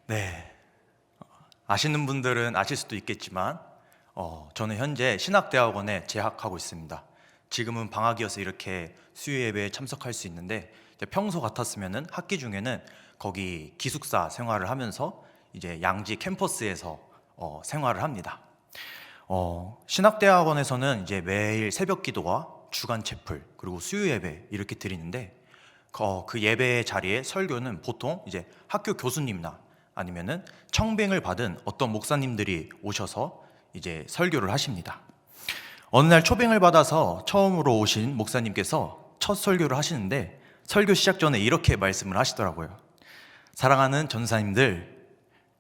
네, 아시는 분들은 아실 수도 있겠지만 저는 현재 신학대학원에 재학하고 있습니다. 지금은 방학이어서 이렇게 수요 예배에 참석할 수 있는데, 이제 평소 같았으면은 학기 중에는 거기 기숙사 생활을 하면서 이제 양지 캠퍼스에서 생활을 합니다. 신학대학원에서는 이제 매일 새벽 기도와 주간 채플 그리고 수요 예배 이렇게 드리는데, 그 예배 자리에 설교는 보통 이제 학교 교수님이나 아니면은 청빙을 받은 어떤 목사님들이 오셔서 이제 설교를 하십니다. 어느 날 초빙을 받아서 처음으로 오신 목사님께서 첫 설교를 하시는데, 설교 시작 전에 이렇게 말씀을 하시더라고요. 사랑하는 전사님들,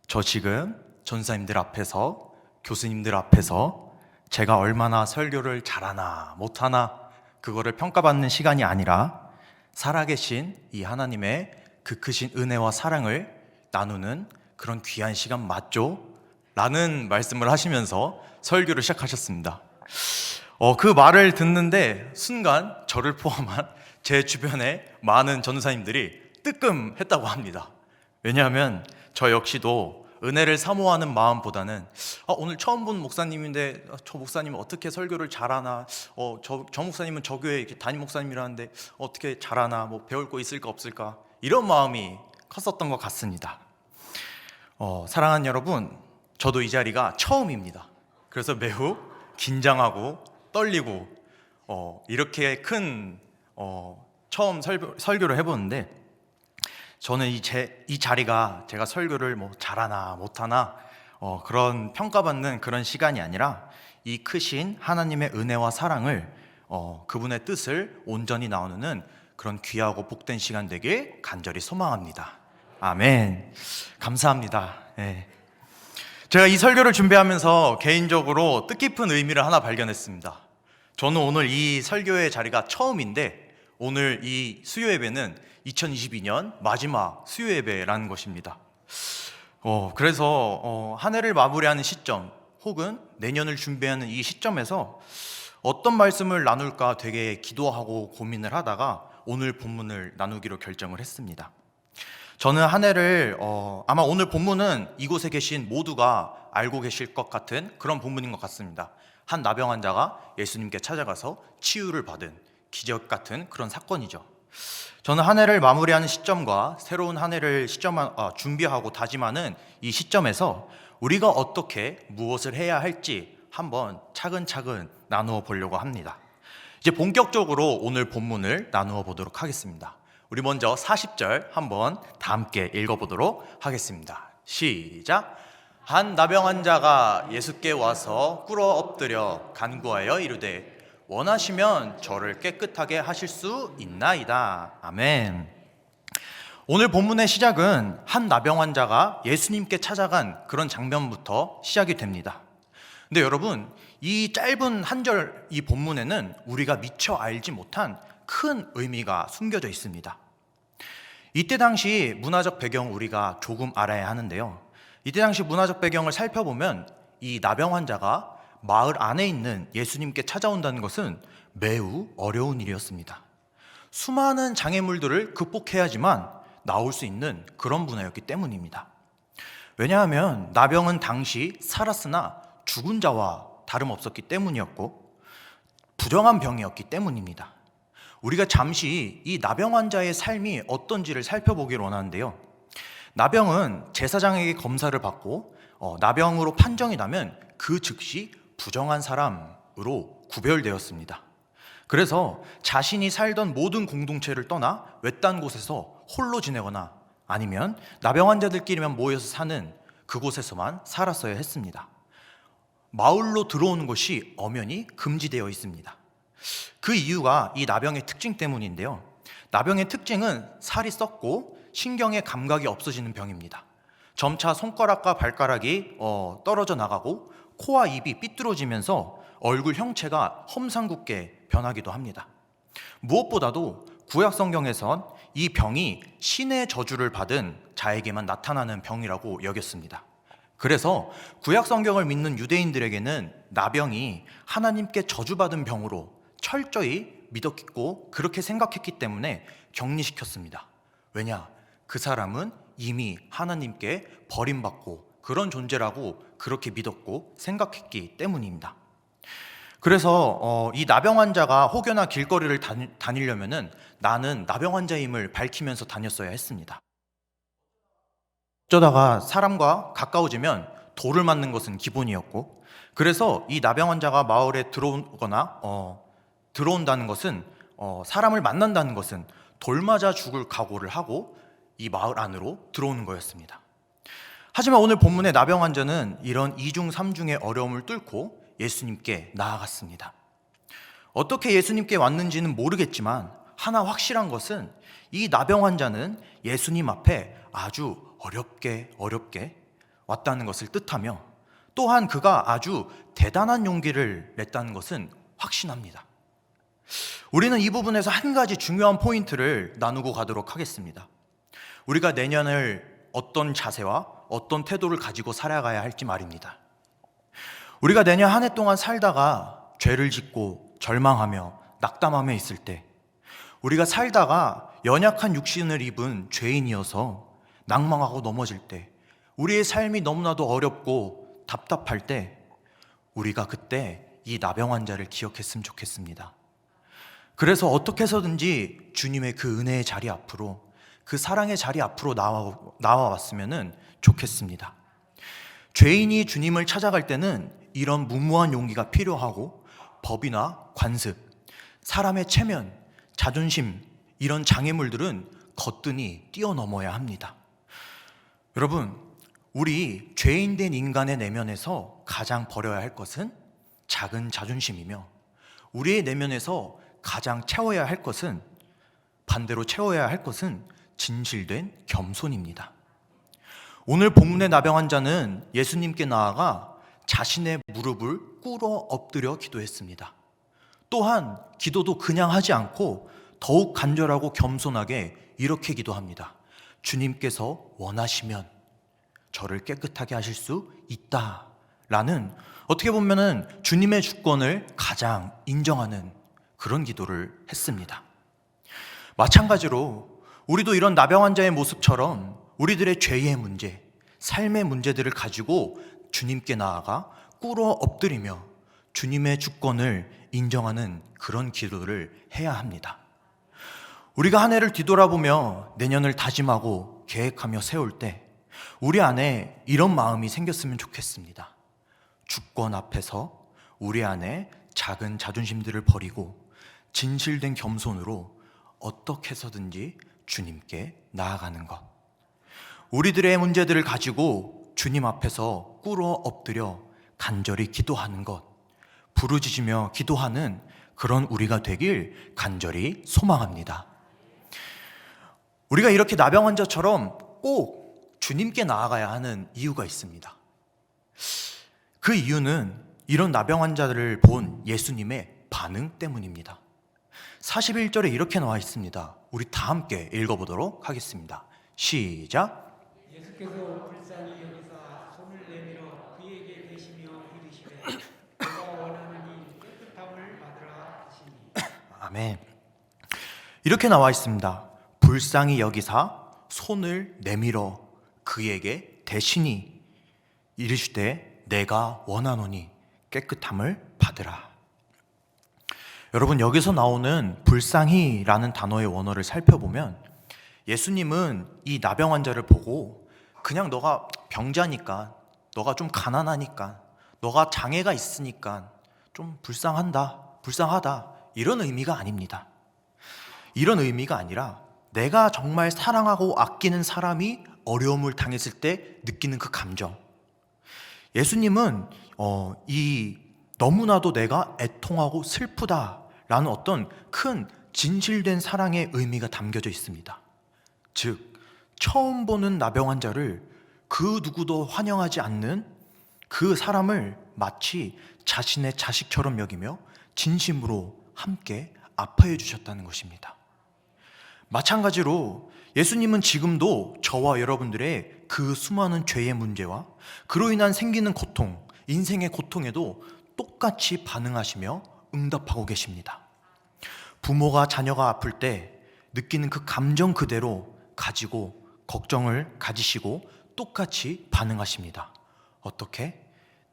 저 지금 전사님들 앞에서, 교수님들 앞에서 제가 얼마나 설교를 잘하나 못하나 그거를 평가받는 시간이 아니라 살아계신 이 하나님의 그 크신 은혜와 사랑을 나누는 그런 귀한 시간 맞죠? 라는 말씀을 하시면서 설교를 시작하셨습니다. 그 말을 듣는데 순간 저를 포함한 제 주변의 많은 전도사님들이 뜨끔했다고 합니다. 왜냐하면 저 역시도 은혜를 사모하는 마음보다는 오늘 처음 본 목사님인데 저 목사님은 어떻게 설교를 잘하나, 저 목사님은 저 교회 이렇게 담임 목사님이라는데 어떻게 잘하나, 뭐 배울 거 있을까 없을까, 이런 마음이 컸었던 것 같습니다. 사랑하는 여러분, 저도 이 자리가 처음입니다. 그래서 매우 긴장하고 떨리고 이렇게 큰 처음 설교를 해보는데, 저는 이 자리가 제가 설교를 뭐 잘하나 못하나 그런 평가받는 그런 시간이 아니라 이 크신 하나님의 은혜와 사랑을, 그분의 뜻을 온전히 나누는 그런 귀하고 복된 시간 되길 간절히 소망합니다. 아멘. 감사합니다. 네. 제가 이 설교를 준비하면서 개인적으로 뜻깊은 의미를 하나 발견했습니다. 저는 오늘 이 설교의 자리가 처음인데, 오늘 이 수요 예배는 2022년 마지막 수요 예배라는 것입니다. 그래서 한 해를 마무리하는 시점, 혹은 내년을 준비하는 이 시점에서 어떤 말씀을 나눌까 되게 기도하고 고민을 하다가 오늘 본문을 나누기로 결정을 했습니다. 저는 한 해를 아마 오늘 본문은 이곳에 계신 모두가 알고 계실 것 같은 그런 본문인 것 같습니다. 한 나병 환자가 예수님께 찾아가서 치유를 받은 기적 같은 그런 사건이죠. 저는 한 해를 마무리하는 시점과 새로운 한 해를 준비하고 다짐하는 이 시점에서 우리가 어떻게 무엇을 해야 할지 한번 차근차근 나누어 보려고 합니다. 이제 본격적으로 오늘 본문을 나누어 보도록 하겠습니다. 우리 먼저 40절 한번 다 함께 읽어보도록 하겠습니다. 시작. 한 나병 환자가 예수께 와서 꿇어 엎드려 간구하여 이르되 원하시면 저를 깨끗하게 하실 수 있나이다. 아멘. 오늘 본문의 시작은 한 나병 환자가 예수님께 찾아간 그런 장면부터 시작이 됩니다. 근데 여러분, 이 짧은 한 절 이 본문에는 우리가 미처 알지 못한 큰 의미가 숨겨져 있습니다. 이때 당시 문화적 배경 우리가 조금 알아야 하는데요. 이때 당시 문화적 배경을 살펴보면 이 나병 환자가 마을 안에 있는 예수님께 찾아온다는 것은 매우 어려운 일이었습니다. 수많은 장애물들을 극복해야지만 나올 수 있는 그런 분야였기 때문입니다. 왜냐하면 나병은 당시 살았으나 죽은 자와 다름없었기 때문이었고 부정한 병이었기 때문입니다. 우리가 잠시 이 나병 환자의 삶이 어떤지를 살펴보기를 원하는데요. 나병은 제사장에게 검사를 받고 나병으로 판정이 나면 그 즉시 부정한 사람으로 구별되었습니다. 그래서 자신이 살던 모든 공동체를 떠나 외딴 곳에서 홀로 지내거나 아니면 나병 환자들끼리만 모여서 사는 그곳에서만 살았어야 했습니다. 마을로 들어오는 것이 엄연히 금지되어 있습니다. 그 이유가 이 나병의 특징 때문인데요. 나병의 특징은 살이 썩고 신경의 감각이 없어지는 병입니다. 점차 손가락과 발가락이 떨어져 나가고 코와 입이 삐뚤어지면서 얼굴 형체가 험상궂게 변하기도 합니다. 무엇보다도 구약 성경에선 이 병이 신의 저주를 받은 자에게만 나타나는 병이라고 여겼습니다. 그래서 구약 성경을 믿는 유대인들에게는 나병이 하나님께 저주받은 병으로 철저히 믿었고 그렇게 생각했기 때문에 격리시켰습니다. 왜냐? 그 사람은 이미 하나님께 버림받고 그런 존재라고 그렇게 믿었고 생각했기 때문입니다. 그래서 이 나병 환자가 혹여나 길거리를 다니려면은 나는 나병 환자임을 밝히면서 다녔어야 했습니다. 어쩌다가 사람과 가까워지면 돌을 맞는 것은 기본이었고, 그래서 이 나병 환자가 마을에 들어온다는 것은 사람을 만난다는 것은 돌 맞아 죽을 각오를 하고 이 마을 안으로 들어오는 거였습니다. 하지만 오늘 본문의 나병 환자는 이런 이중 삼중의 어려움을 뚫고 예수님께 나아갔습니다. 어떻게 예수님께 왔는지는 모르겠지만 하나 확실한 것은 이 나병 환자는 예수님 앞에 아주 어렵게 왔다는 것을 뜻하며, 또한 그가 아주 대단한 용기를 냈다는 것은 확신합니다. 우리는 이 부분에서 한 가지 중요한 포인트를 나누고 가도록 하겠습니다. 우리가 내년을 어떤 자세와 어떤 태도를 가지고 살아가야 할지 말입니다. 우리가 내년 한 해 동안 살다가 죄를 짓고 절망하며 낙담하며 있을 때, 우리가 살다가 연약한 육신을 입은 죄인이어서 낭망하고 넘어질 때, 우리의 삶이 너무나도 어렵고 답답할 때, 우리가 그때 이 나병 환자를 기억했으면 좋겠습니다. 그래서 어떻게 해서든지 주님의 그 은혜의 자리 앞으로, 그 사랑의 자리 앞으로 나와왔으면 좋겠습니다. 죄인이 주님을 찾아갈 때는 이런 무모한 용기가 필요하고, 법이나 관습, 사람의 체면, 자존심, 이런 장애물들은 거뜬히 뛰어넘어야 합니다. 여러분, 우리 죄인된 인간의 내면에서 가장 버려야 할 것은 작은 자존심이며, 우리의 내면에서 가장 채워야 할 것은, 반대로 채워야 할 것은 진실된 겸손입니다. 오늘 본문의 나병 환자는 예수님께 나아가 자신의 무릎을 꿇어 엎드려 기도했습니다. 또한 기도도 그냥 하지 않고 더욱 간절하고 겸손하게 이렇게 기도합니다. 주님께서 원하시면 저를 깨끗하게 하실 수 있다 라는, 어떻게 보면은 주님의 주권을 가장 인정하는 그런 기도를 했습니다. 마찬가지로 우리도 이런 나병 환자의 모습처럼 우리들의 죄의 문제, 삶의 문제들을 가지고 주님께 나아가 꿇어 엎드리며 주님의 주권을 인정하는 그런 기도를 해야 합니다. 우리가 한 해를 뒤돌아보며 내년을 다짐하고 계획하며 세울 때 우리 안에 이런 마음이 생겼으면 좋겠습니다. 주권 앞에서 우리 안에 작은 자존심들을 버리고 진실된 겸손으로 어떻게 해서든지 주님께 나아가는 것, 우리들의 문제들을 가지고 주님 앞에서 꿇어 엎드려 간절히 기도하는 것, 부르짖으며 기도하는 그런 우리가 되길 간절히 소망합니다. 우리가 이렇게 나병 환자처럼 꼭 주님께 나아가야 하는 이유가 있습니다. 그 이유는 이런 나병 환자들을 본 예수님의 반응 때문입니다. 41절에 이렇게 나와 있습니다. 우리 다 함께 읽어보도록 하겠습니다. 시작. 예수께서 불쌍히 여기사 손을 내밀어 그에게 대시며 이르시되 내가 원하노니 깨끗함을 받으라 하시니. 아멘. 이렇게 나와 있습니다. 불쌍히 여기사 손을 내밀어 그에게 대시니 이르시되 내가 원하노니 깨끗함을 받으라. 여러분, 여기서 나오는 불쌍히라는 단어의 원어를 살펴보면 예수님은 이 나병 환자를 보고 그냥 너가 병자니까, 너가 좀 가난하니까, 너가 장애가 있으니까 좀 불쌍하다 이런 의미가 아닙니다. 이런 의미가 아니라 내가 정말 사랑하고 아끼는 사람이 어려움을 당했을 때 느끼는 그 감정, 예수님은 이 너무나도 내가 애통하고 슬프다라는 어떤 큰 진실된 사랑의 의미가 담겨져 있습니다. 즉, 처음 보는 나병 환자를 그 누구도 환영하지 않는 그 사람을 마치 자신의 자식처럼 여기며 진심으로 함께 아파해 주셨다는 것입니다. 마찬가지로 예수님은 지금도 저와 여러분들의 그 수많은 죄의 문제와 그로 인한 생기는 고통, 인생의 고통에도 똑같이 반응하시며 응답하고 계십니다. 부모가 자녀가 아플 때 느끼는 그 감정 그대로 가지고 걱정을 가지시고 똑같이 반응하십니다. 어떻게?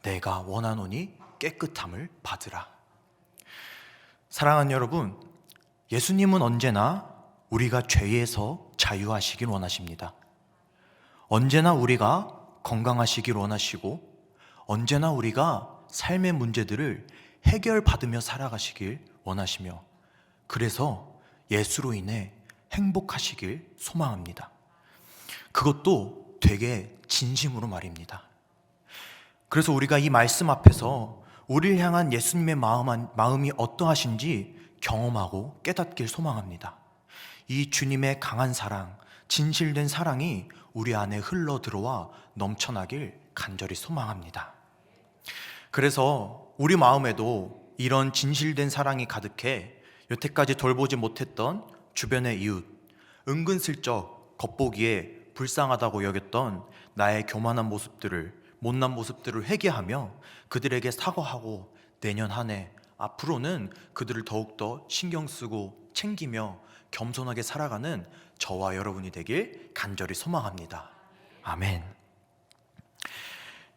내가 원하노니 깨끗함을 받으라. 사랑하는 여러분, 예수님은 언제나 우리가 죄에서 자유하시길 원하십니다. 언제나 우리가 건강하시길 원하시고, 언제나 우리가 삶의 문제들을 해결받으며 살아가시길 원하시며, 그래서 예수로 인해 행복하시길 소망합니다. 그것도 되게 진심으로 말입니다. 그래서 우리가 이 말씀 앞에서 우리를 향한 예수님의 마음이 어떠하신지 경험하고 깨닫길 소망합니다. 이 주님의 강한 사랑, 진실된 사랑이 우리 안에 흘러 들어와 넘쳐나길 간절히 소망합니다. 그래서 우리 마음에도 이런 진실된 사랑이 가득해 여태까지 돌보지 못했던 주변의 이웃, 은근슬쩍 겉보기에 불쌍하다고 여겼던 나의 교만한 모습들을, 못난 모습들을 회개하며 그들에게 사과하고 내년 한 해 앞으로는 그들을 더욱더 신경 쓰고 챙기며 겸손하게 살아가는 저와 여러분이 되길 간절히 소망합니다. 아멘.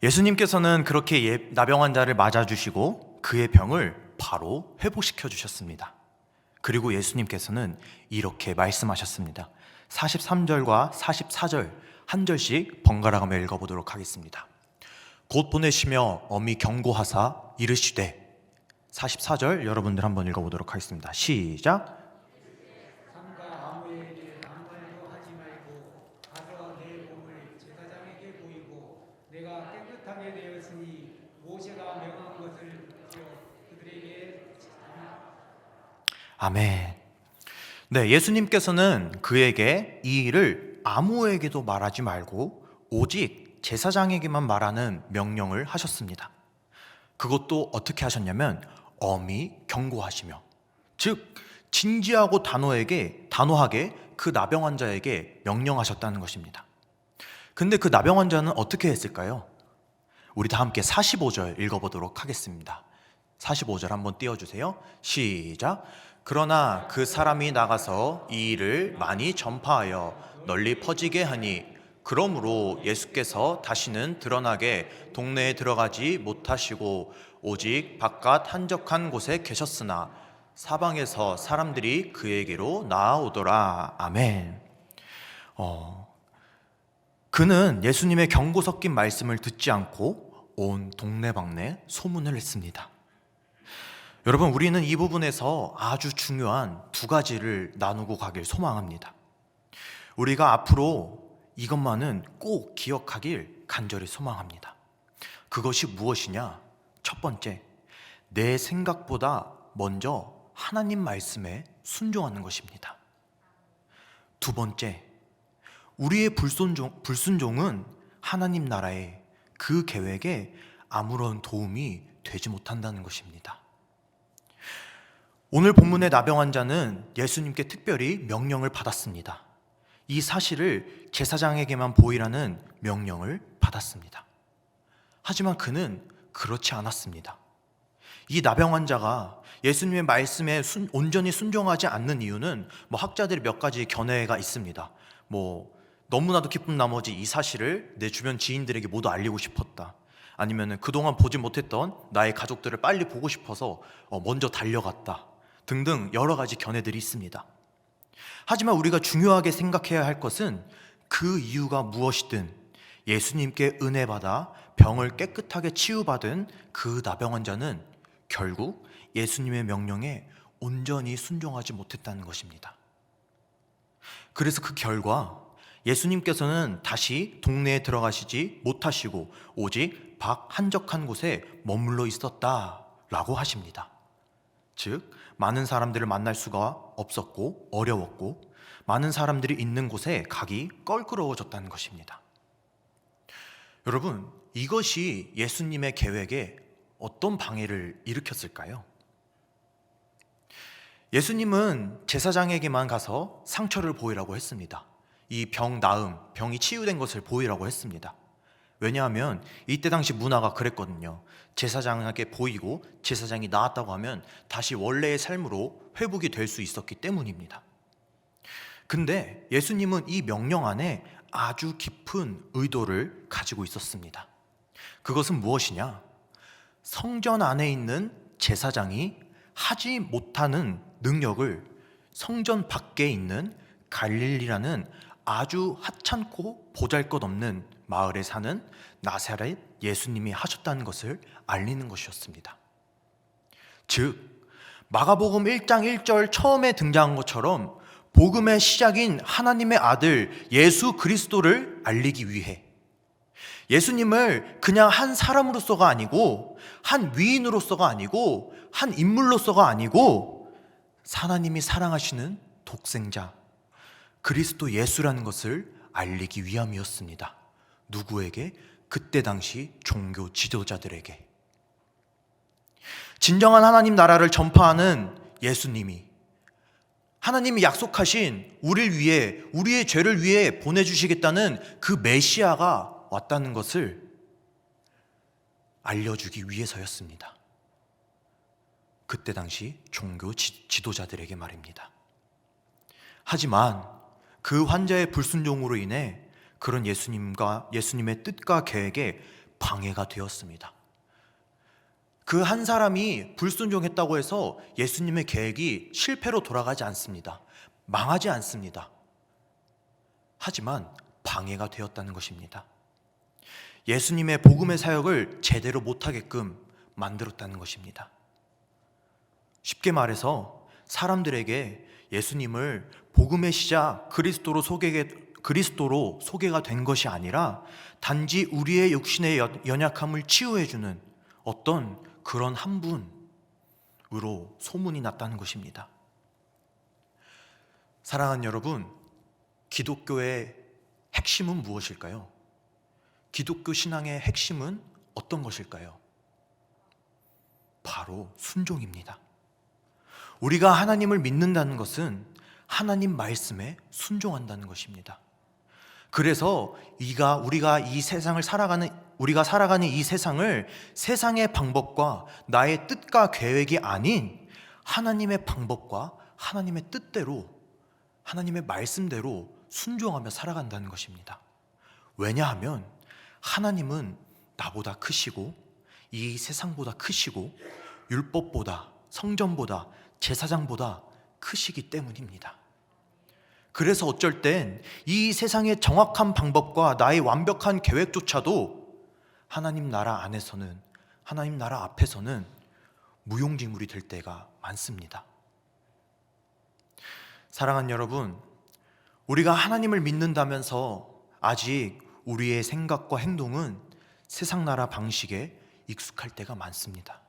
예수님께서는 그렇게 나병 환자를 맞아주시고 그의 병을 바로 회복시켜 주셨습니다. 그리고 예수님께서는 이렇게 말씀하셨습니다. 43절과 44절 한 절씩 번갈아가며 읽어보도록 하겠습니다. 곧 보내시며 엄히 경고하사 이르시되, 44절 여러분들 한번 읽어보도록 하겠습니다. 시작. 삼가 아무에게 아무 말도 하지 말고 가서 내 몸을 제사장에게 보이고 내가 깨끗하게 되었으니 모세가 명한 것을 그들에게 아멘. 네, 예수님께서는 그에게 이 일을 아무에게도 말하지 말고 오직 제사장에게만 말하는 명령을 하셨습니다. 그것도 어떻게 하셨냐면 엄히 경고하시며, 즉 진지하고 단호하게 그 나병 환자에게 명령하셨다는 것입니다. 근데 그 나병 환자는 어떻게 했을까요? 우리 다 함께 45절 읽어보도록 하겠습니다. 45절 한번 띄워주세요. 시작. 그러나 그 사람이 나가서 이 일을 많이 전파하여 널리 퍼지게 하니, 그러므로 예수께서 다시는 드러나게 동네에 들어가지 못하시고 오직 바깥 한적한 곳에 계셨으나 사방에서 사람들이 그에게로 나아오더라. 아멘. 그는 예수님의 경고 섞인 말씀을 듣지 않고 온 동네방네 소문을 냈습니다. 여러분, 우리는 이 부분에서 아주 중요한 두 가지를 나누고 가길 소망합니다. 우리가 앞으로 이것만은 꼭 기억하길 간절히 소망합니다. 그것이 무엇이냐? 첫 번째, 내 생각보다 먼저 하나님 말씀에 순종하는 것입니다. 두 번째, 우리의 불순종은 하나님 나라의 그 계획에 아무런 도움이 되지 못한다는 것입니다. 오늘 본문의 나병 환자는 예수님께 특별히 명령을 받았습니다. 이 사실을 제사장에게만 보이라는 명령을 받았습니다. 하지만 그는 그렇지 않았습니다. 이 나병 환자가 예수님의 말씀에 온전히 순종하지 않는 이유는 학자들이 몇 가지 견해가 있습니다. 너무나도 기쁜 나머지 이 사실을 내 주변 지인들에게 모두 알리고 싶었다. 아니면 그동안 보지 못했던 나의 가족들을 빨리 보고 싶어서 먼저 달려갔다. 등등 여러 가지 견해들이 있습니다. 하지만 우리가 중요하게 생각해야 할 것은 그 이유가 무엇이든 예수님께 은혜받아 병을 깨끗하게 치유받은 그 나병 환자는 결국 예수님의 명령에 온전히 순종하지 못했다는 것입니다. 그래서 그 결과 예수님께서는 다시 동네에 들어가시지 못하시고 오직 밖 한적한 곳에 머물러 있었다라고 하십니다. 즉 많은 사람들을 만날 수가 없었고 어려웠고 많은 사람들이 있는 곳에 가기 껄끄러워졌다는 것입니다. 여러분, 이것이 예수님의 계획에 어떤 방해를 일으켰을까요? 예수님은 제사장에게만 가서 상처를 보이라고 했습니다. 이 병이 치유된 것을 보이라고 했습니다. 왜냐하면 이때 당시 문화가 그랬거든요. 제사장에게 보이고 제사장이 나았다고 하면 다시 원래의 삶으로 회복이 될 수 있었기 때문입니다. 근데 예수님은 이 명령 안에 아주 깊은 의도를 가지고 있었습니다. 그것은 무엇이냐? 성전 안에 있는 제사장이 하지 못하는 능력을 성전 밖에 있는 갈릴리라는 아주 하찮고 보잘것없는 마을에 사는 나사렛 예수님이 하셨다는 것을 알리는 것이었습니다. 즉 마가복음 1장 1절 처음에 등장한 것처럼 복음의 시작인 하나님의 아들 예수 그리스도를 알리기 위해 예수님을 그냥 한 사람으로서가 아니고 한 위인으로서가 아니고 한 인물로서가 아니고 하나님이 사랑하시는 독생자 그리스도 예수라는 것을 알리기 위함이었습니다. 누구에게? 그때 당시 종교 지도자들에게. 진정한 하나님 나라를 전파하는 예수님이 하나님이 약속하신 우리를 위해 우리의 죄를 위해 보내주시겠다는 그 메시아가 왔다는 것을 알려주기 위해서였습니다. 그때 당시 종교 지도자들에게 말입니다. 하지만 그 환자의 불순종으로 인해 그런 예수님의 뜻과 계획에 방해가 되었습니다. 그 한 사람이 불순종했다고 해서 예수님의 계획이 실패로 돌아가지 않습니다. 망하지 않습니다. 하지만 방해가 되었다는 것입니다. 예수님의 복음의 사역을 제대로 못하게끔 만들었다는 것입니다. 쉽게 말해서 사람들에게 예수님을 복음의 시작 그리스도로 소개가 된 것이 아니라 단지 우리의 육신의 연약함을 치유해주는 어떤 그런 한 분으로 소문이 났다는 것입니다. 사랑하는 여러분, 기독교의 핵심은 무엇일까요? 기독교 신앙의 핵심은 어떤 것일까요? 바로 순종입니다. 우리가 하나님을 믿는다는 것은 하나님 말씀에 순종한다는 것입니다. 그래서 우리가 살아가는 이 세상을 세상의 방법과 나의 뜻과 계획이 아닌 하나님의 방법과 하나님의 뜻대로 하나님의 말씀대로 순종하며 살아간다는 것입니다. 왜냐하면 하나님은 나보다 크시고 이 세상보다 크시고 율법보다 성전보다 제사장보다 크시기 때문입니다. 그래서 어쩔 땐 이 세상의 정확한 방법과 나의 완벽한 계획조차도 하나님 나라 안에서는 하나님 나라 앞에서는 무용지물이 될 때가 많습니다. 사랑하는 여러분, 우리가 하나님을 믿는다면서 아직 우리의 생각과 행동은 세상 나라 방식에 익숙할 때가 많습니다.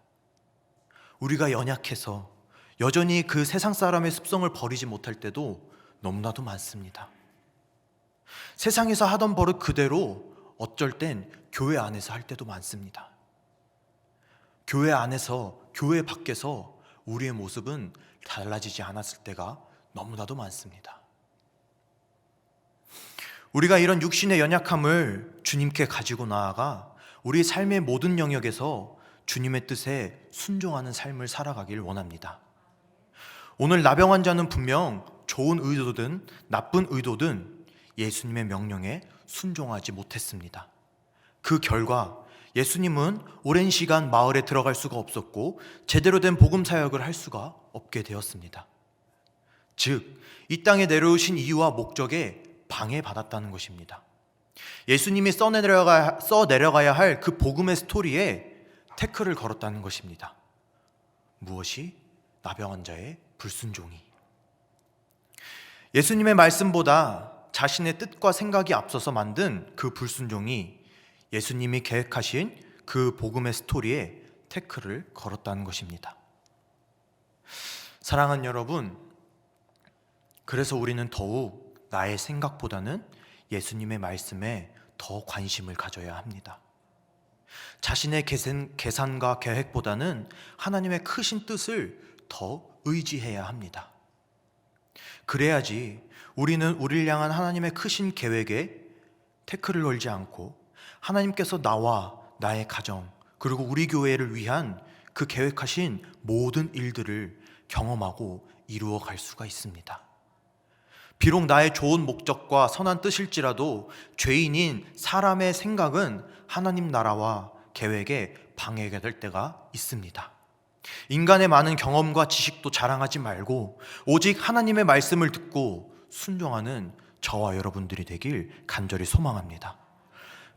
우리가 연약해서 여전히 그 세상 사람의 습성을 버리지 못할 때도 너무나도 많습니다. 세상에서 하던 버릇 그대로 어쩔 땐 교회 안에서 할 때도 많습니다. 교회 안에서, 교회 밖에서 우리의 모습은 달라지지 않았을 때가 너무나도 많습니다. 우리가 이런 육신의 연약함을 주님께 가지고 나아가 우리 삶의 모든 영역에서 주님의 뜻에 순종하는 삶을 살아가길 원합니다. 오늘 나병 환자는 분명 좋은 의도든 나쁜 의도든 예수님의 명령에 순종하지 못했습니다. 그 결과 예수님은 오랜 시간 마을에 들어갈 수가 없었고 제대로 된 복음 사역을 할 수가 없게 되었습니다. 즉, 이 땅에 내려오신 이유와 목적에 방해받았다는 것입니다. 예수님이 써내려가야 할 그 복음의 스토리에 태클을 걸었다는 것입니다. 무엇이? 나병 환자의 불순종이. 예수님의 말씀보다 자신의 뜻과 생각이 앞서서 만든 그 불순종이 예수님이 계획하신 그 복음의 스토리에 태클을 걸었다는 것입니다. 사랑하는 여러분, 그래서 우리는 더욱 나의 생각보다는 예수님의 말씀에 더 관심을 가져야 합니다. 자신의 계산과 계획보다는 하나님의 크신 뜻을 더 의지해야 합니다. 그래야지 우리는 우리를 향한 하나님의 크신 계획에 태클을 걸지 않고 하나님께서 나와 나의 가정 그리고 우리 교회를 위한 그 계획하신 모든 일들을 경험하고 이루어 갈 수가 있습니다. 비록 나의 좋은 목적과 선한 뜻일지라도 죄인인 사람의 생각은 하나님 나라와 계획에 방해가 될 때가 있습니다. 인간의 많은 경험과 지식도 자랑하지 말고 오직 하나님의 말씀을 듣고 순종하는 저와 여러분들이 되길 간절히 소망합니다.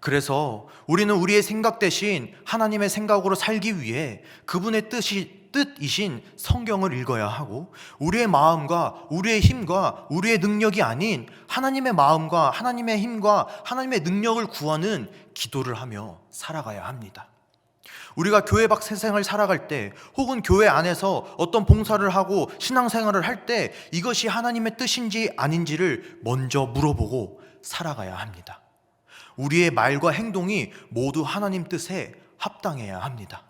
그래서 우리는 우리의 생각 대신 하나님의 생각으로 살기 위해 그분의 뜻이신 성경을 읽어야 하고, 우리의 마음과 우리의 힘과 우리의 능력이 아닌 하나님의 마음과 하나님의 힘과 하나님의 능력을 구하는 기도를 하며 살아가야 합니다. 우리가 교회 밖 세상을 살아갈 때, 혹은 교회 안에서 어떤 봉사를 하고 신앙생활을 할 때 이것이 하나님의 뜻인지 아닌지를 먼저 물어보고 살아가야 합니다. 우리의 말과 행동이 모두 하나님 뜻에 합당해야 합니다.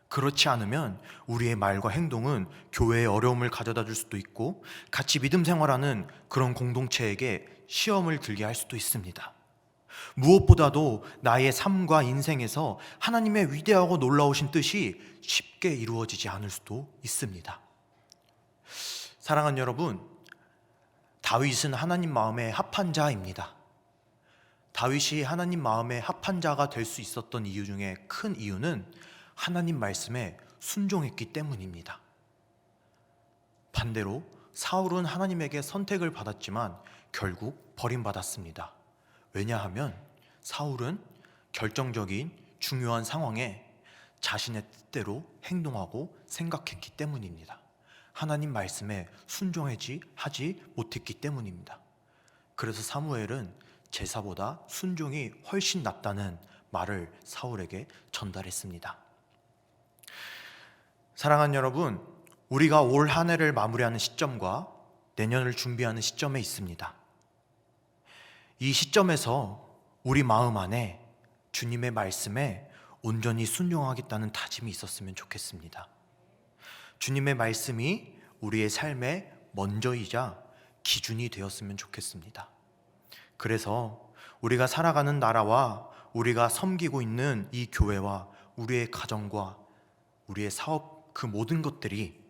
그렇지 않으면 우리의 말과 행동은 교회에 어려움을 가져다 줄 수도 있고, 같이 믿음 생활하는 그런 공동체에게 시험을 들게 할 수도 있습니다. 무엇보다도 나의 삶과 인생에서 하나님의 위대하고 놀라우신 뜻이 쉽게 이루어지지 않을 수도 있습니다. 사랑하는 여러분, 다윗은 하나님 마음에 합한 자입니다. 다윗이 하나님 마음에 합한 자가 될 수 있었던 이유 중에 큰 이유는 하나님 말씀에 순종했기 때문입니다. 반대로 사울은 하나님에게 선택을 받았지만 결국 버림받았습니다. 왜냐하면 사울은 결정적인 중요한 상황에 자신의 뜻대로 행동하고 생각했기 때문입니다. 하나님 말씀에 순종하지 못했기 때문입니다. 그래서 사무엘은 제사보다 순종이 훨씬 낫다는 말을 사울에게 전달했습니다. 사랑하는 여러분, 우리가 올 한 해를 마무리하는 시점과 내년을 준비하는 시점에 있습니다. 이 시점에서 우리 마음 안에 주님의 말씀에 온전히 순종하겠다는 다짐이 있었으면 좋겠습니다. 주님의 말씀이 우리의 삶의 먼저이자 기준이 되었으면 좋겠습니다. 그래서 우리가 살아가는 나라와 우리가 섬기고 있는 이 교회와 우리의 가정과 우리의 사업, 그 모든 것들이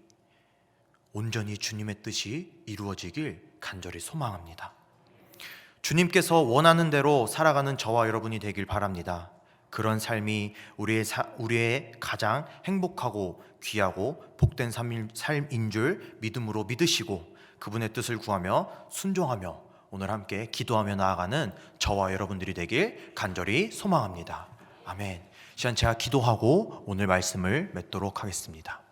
온전히 주님의 뜻이 이루어지길 간절히 소망합니다. 주님께서 원하는 대로 살아가는 저와 여러분이 되길 바랍니다. 그런 삶이 우리의 가장 행복하고 귀하고 복된 삶인 줄 믿음으로 믿으시고 그분의 뜻을 구하며 순종하며 오늘 함께 기도하며 나아가는 저와 여러분들이 되길 간절히 소망합니다. 아멘. 시간 제가 기도하고 오늘 말씀을 맺도록 하겠습니다.